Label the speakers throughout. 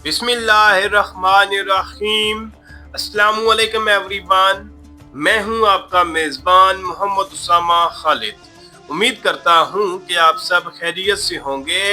Speaker 1: बिस्मिल्लाहिर्रहमानिर्रहीम। अस्सलामुअलैकुम एवरीवन। मैं हूं आपका मेज़बान मोहम्मद उसामा खालिद। उम्मीद करता हूं कि आप सब खैरियत से होंगे।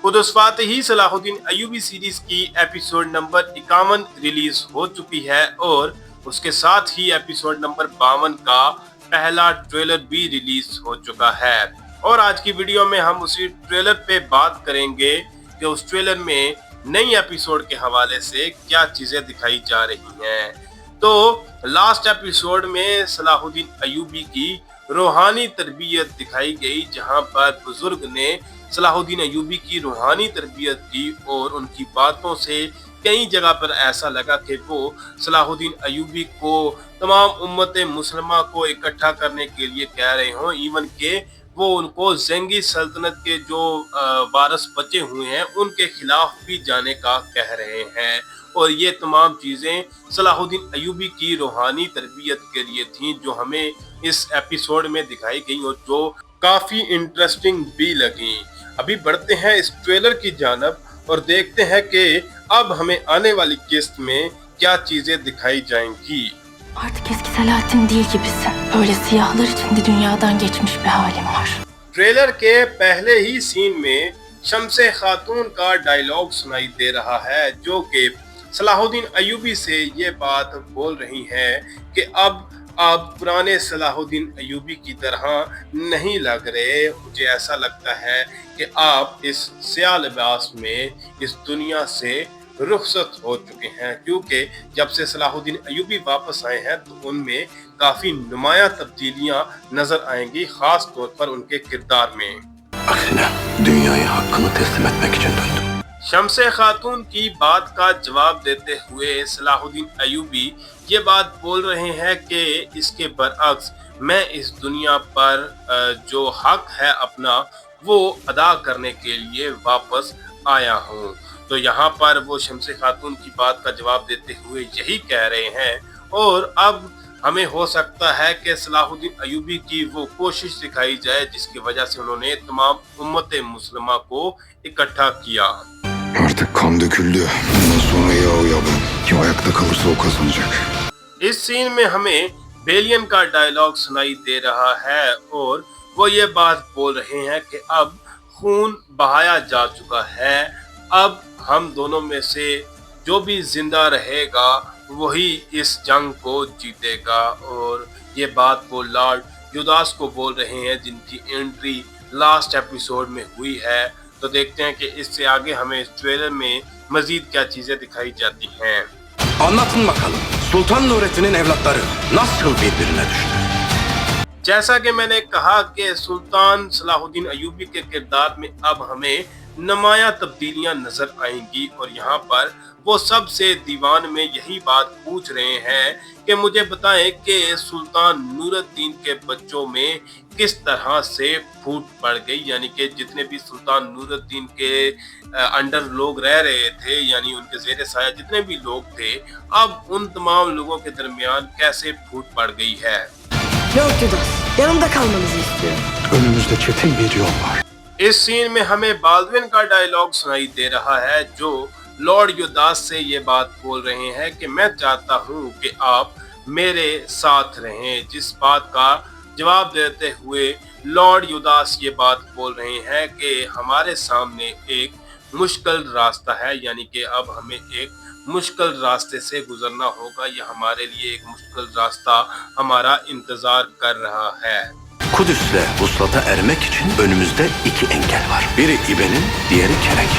Speaker 1: खुदुस फातिही सलाहुद्दीन अय्यूबी सीरीज की एपिसोड नंबर 51 रिलीज हो चुकी है और उसके साथ ही एपिसोड नंबर 52 का पहला ट्रेलर भी रिलीज हो चुका है। और आज की वीडियो में हम उसी ट्रेलर पे बात करेंगे कि उस ट्रेलर में नई एपिसोड के हवाले से क्या चीजें दिखाई जा रही हैं। तो लास्ट एपिसोड में सलाहुद्दीन अय्यूबी की रूहानी तरबियत दिखाई गई, जहां पर बुजुर्ग ने सलाहुद्दीन अय्यूबी की रूहानी तरबियत की और उनकी बातों से कई जगह पर ऐसा लगा कि वो सलाहुद्दीन अय्यूबी को तमाम उम्मत मुसलमा को इकट्ठा करने के लिए कह रहे हों, इवन के वो उनको ज़ेंगी सल्तनत के जो वारिस बचे हुए हैं उनके खिलाफ भी जाने का कह रहे हैं। और ये तमाम चीज़ें सलाहुद्दीन अय्यूबी की रूहानी तरबियत के लिए थी, जो हमें इस एपिसोड में दिखाई गई और जो काफ़ी इंटरेस्टिंग भी लगी। अभी बढ़ते हैं इस ट्रेलर की जानब और देखते हैं कि अब हमें आने वाली किस्त में क्या चीज़ें दिखाई जाएंगी।
Speaker 2: Artık eski Selahattin değil gibisin. Öyle siyahlar içinde dünyadan geçmiş bir halin var.
Speaker 1: Trailer के पहले ही सीन में शम्से खातून का डायलॉग सुनाई दे रहा है, जो कि सलाहुद्दीन अय्यूबी से ये बात बोल रही हैं कि अब आप पुराने सलाहुद्दीन अय्यूबी की तरह नहीं लग रहे। मुझे ऐसा लगता है कि आप इस स्याह लिबास में इस दुनिया से रुखसत हो चुके हैं, क्योंकि जब से सलाहुद्दीन अय्यूबी वापस आए हैं तो उनमें काफ़ी नुमायां तब्दीलियां नजर आएंगी, खास तौर पर उनके किरदार में।
Speaker 3: Aksine dünyaya hakkını teslim etmek için döndüm.
Speaker 1: शम्से खातून की बात का जवाब देते हुए सलाहुद्दीन अय्यूबी ये बात बोल रहे हैं कि इसके बरअक्स मैं इस दुनिया पर जो हक है अपना वो अदा करने के लिए वापस आया हूँ। तो यहाँ पर वो शम्से खातून की बात का जवाब देते हुए यही कह रहे हैं और अब हमें हो सकता है कि सलाहुद्दीन अय्यूबी की वो कोशिश दिखाई जाए जिसकी वजह से उन्होंने तमाम उम्मत मुसलमा को इकट्ठा किया।
Speaker 3: Artık kan döküldü. Bundan sonra ya o ya ben. Kim ayakta kalırsa o kazanacak.
Speaker 1: इस सीन में हमें बेलियन का डायलॉग सुनाई दे रहा है और वो ये बात बोल रहे हैं कि अब खून बहाया जा चुका है, अब हम दोनों में से जो भी जिंदा रहेगा वही इस जंग को जीतेगा। और ये बात वो लॉर्ड युदास को बोल रहे हैं जिनकी एंट्री लास्ट एपिसोड में हुई है। तो देखते हैं कि इससे आगे हमें इस ट्रेलर में मजीद क्या चीजें दिखाई जाती हैं।
Speaker 4: Anlatın bakalım. Sultan Nurettin'in evlatları nasıl birbirine düştü?
Speaker 1: जैसा कि मैंने कहा कि सुल्तान सलाहुद्दीन अय्यूबी के किरदार में अब हमें नुमायां तब्दीलियां नजर आएंगी और यहाँ पर वो सबसे दीवान में यही बात पूछ रहे हैं कि मुझे बताएं कि सुल्तान नूरुद्दीन के बच्चों में किस तरह से फूट पड़ गई, यानी कि जितने भी सुल्तान नूरुद्दीन के अंडर लोग रह रहे थे, यानी उनके ज़ेरे साया जितने भी लोग थे, अब उन तमाम लोगों के दरमियान कैसे फूट पड़ गई है।
Speaker 5: Lord Judas, yanımda kalmanızı istiyorum.
Speaker 3: Önümüzde çetin bir yol var.
Speaker 1: इस सीन में हमें बाल्डविन का डायलॉग सुनाई दे रहा है, जो लॉर्ड युदास से ये बात बोल रहे हैं कि मैं चाहता हूँ कि आप मेरे साथ रहें। जिस बात का जवाब देते हुए लॉर्ड युदास ये बात बोल रहे हैं कि हमारे सामने एक मुश्किल रास्ता है, यानी कि अब हमें एक मुश्किल रास्ते से गुजरना होगा, या हमारे लिए एक मुश्किल रास्ता हमारा इंतजार कर रहा है।
Speaker 4: Kudüs'le vuslata ermek için önümüzde iki engel var. Biri İbe'nin, diğeri Kerek.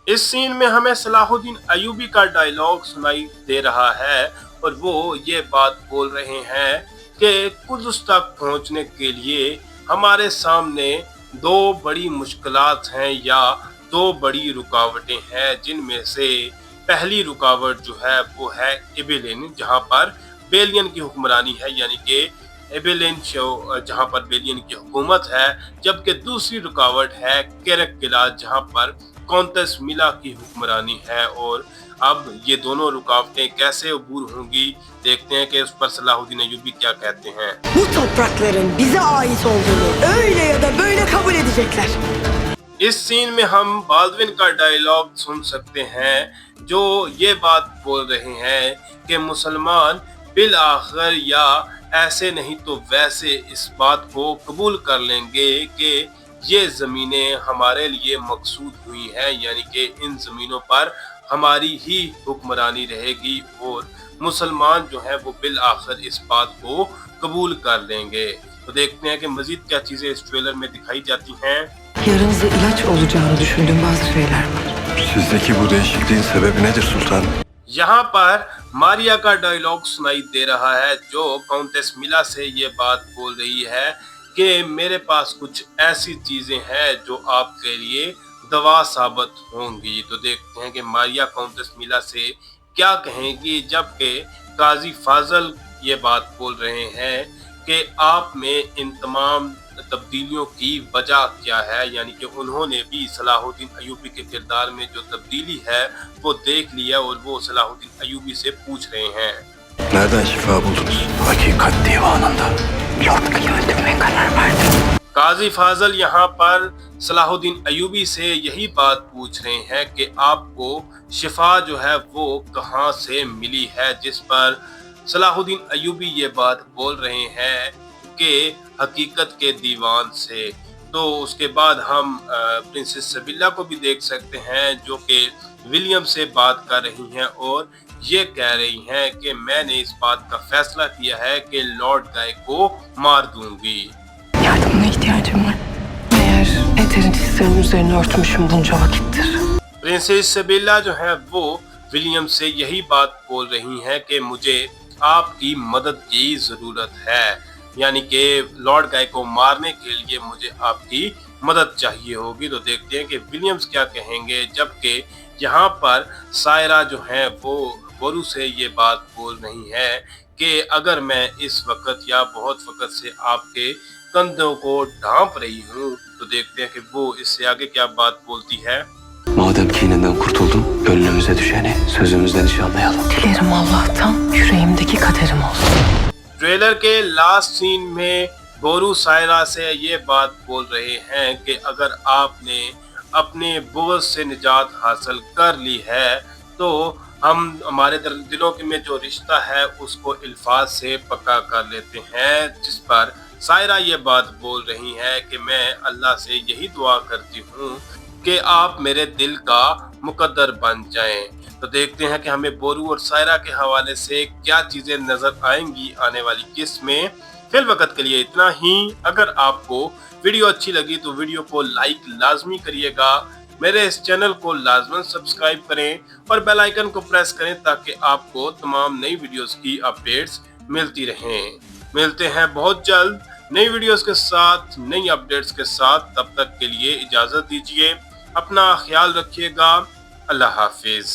Speaker 1: इस सीन में हमें सलाहुद्दीन अय्यूबी का डायलॉग सुनाई दे रहा है और वो ये बात बोल रहे हैं कि कुदस तक पहुंचने के लिए हमारे सामने दो बड़ी मुश्किलात हैं या दो बड़ी रुकावटें हैं, जिनमें से पहली रुकावट जो है वो है इबिलिन, जहां पर बेलियन की हुक्मरानी है, यानी कि एबेलिन जहां पर बेलियन की हुकूमत है, जबकि दूसरी रुकावट है केरक किला जहां पर कौंतस मिला की हुक्मरानी है। और अब ये दोनों रुकावटें कैसे अबूर होंगी, देखते हैं कि उस पर सलाहुद्दीन अय्यूबी क्या कहते हैं।
Speaker 5: Bu toprakların bize ait olduğunu öyle ya da böyle kabul edecekler.
Speaker 1: इस सीन में हम बाल्डविन का डायलॉग सुन सकते हैं जो ये बात बोल रहे हैं कि मुसलमान बिल आखिर या ऐसे नहीं तो वैसे इस बात को कबूल कर लेंगे कि ये ज़मीनें हमारे लिए मकसूद हुई हैं, यानी कि इन ज़मीनों पर हमारी ही हुक्मरानी रहेगी और मुसलमान जो है वो बिल आखिर इस बात को कबूल कर लेंगे। तो देखते हैं कि मजीद क्या चीज़ें इस ट्रेलर में दिखाई जाती हैं।
Speaker 5: Yaranıza ilaç olacağını düşündüğüm bazı şeyler var.
Speaker 4: Sizdeki bu değişikliğin sebebi nedir sultan?
Speaker 1: यहाँ पर मारिया का डायलॉग सुनाई दे रहा है जो काउंटेस मिला से ये बात बोल रही है कि मेरे पास कुछ ऐसी चीजें हैं जो आपके लिए दवा साबित होंगी। तो देखते हैं कि मारिया काउंटेस मिला से क्या कहेंगी, जबकि काजी फाजल ये बात बोल रहे हैं कि आप में इन तमाम तब्दीलियों की वजह क्या है, यानी कि उन्होंने भी सलाहुद्दीन अयूबी के किरदार में जो तब्दीली है वो देख लिया और वो सलाहुद्दीन अयूबी से पूछ रहे हैं।
Speaker 4: Nereden şifa buldunuz? Hakikat divanında.
Speaker 5: Lord Kıyı öldürmeye karar verdim.
Speaker 1: काजी फाजल यहाँ पर सलाहुद्दीन अयूबी से यही बात पूछ रहे हैं कि आपको शिफा जो है वो कहाँ से मिली है, जिस पर सलाहुद्दीन अयूबी ये बात बोल रहे हैं कि हकीकत के दीवान से। तो उसके बाद हम प्रिंसेस सबिल्ला को भी देख सकते हैं जो कि विलियम से बात कर रही हैं और ये कह रही हैं कि मैंने इस बात का फैसला किया है कि लॉर्ड गाय को मार दूंगी।
Speaker 5: Yardımına ihtiyacım var. Meğer Eter'in hislerinin üzerine örtmüşüm bunca vakittir.
Speaker 1: Princess सबिल्ला जो है वो विलियम से यही बात बोल रही हैं कि मुझे आपकी मदद की ज़रूरत है, यानी कि लॉर्ड गाय को मारने के लिए मुझे आपकी मदद चाहिए होगी। तो देखते हैं कि विलियम्स क्या कहेंगे, जबकि यहाँ पर सायरा जो है वो बोरू से ये बात बोल रही है कि अगर मैं इस वक्त या बहुत वक्त से आपके कंधों को ढांप रही हूँ। तो देखते हैं कि वो इससे आगे क्या बात बोलती है।
Speaker 4: Madem kinenden kurtuldun, gönlümüze düşeni sözümüzden nişanlayalım.
Speaker 5: Dilerim Allah'tan yüreğimdeki kaderim olsun.
Speaker 1: Trailer के लास्ट सीन में बोरू सायरा से ये बात बोल रहे हैं कि अगर आपने अपने बोझ से निजात हासिल कर ली है तो हम हमारे दिलों के में जो रिश्ता है उसको अल्फाज से पक्का कर लेते हैं, जिस पर सायरा ये बात बोल रही है कि मैं अल्लाह से यही दुआ करती हूँ कि आप मेरे दिल का मुकद्दर बन जाएं। तो देखते हैं कि हमें बोरू और सायरा के हवाले से क्या चीज़ें नज़र आएंगी आने वाली किस्त में। फिल वक्त के लिए इतना ही। अगर आपको वीडियो अच्छी लगी तो वीडियो को लाइक लाजमी करिएगा, मेरे इस चैनल को लाजमन सब्सक्राइब करें और बेल आइकन को प्रेस करें ताकि आपको तमाम नई वीडियोस की अपडेट्स मिलती रहें। मिलते हैं बहुत जल्द नई वीडियोस के साथ, नई अपडेट्स के साथ। तब तक के लिए इजाज़त दीजिए, अपना ख्याल रखिएगा। अल्लाह हाफिज़।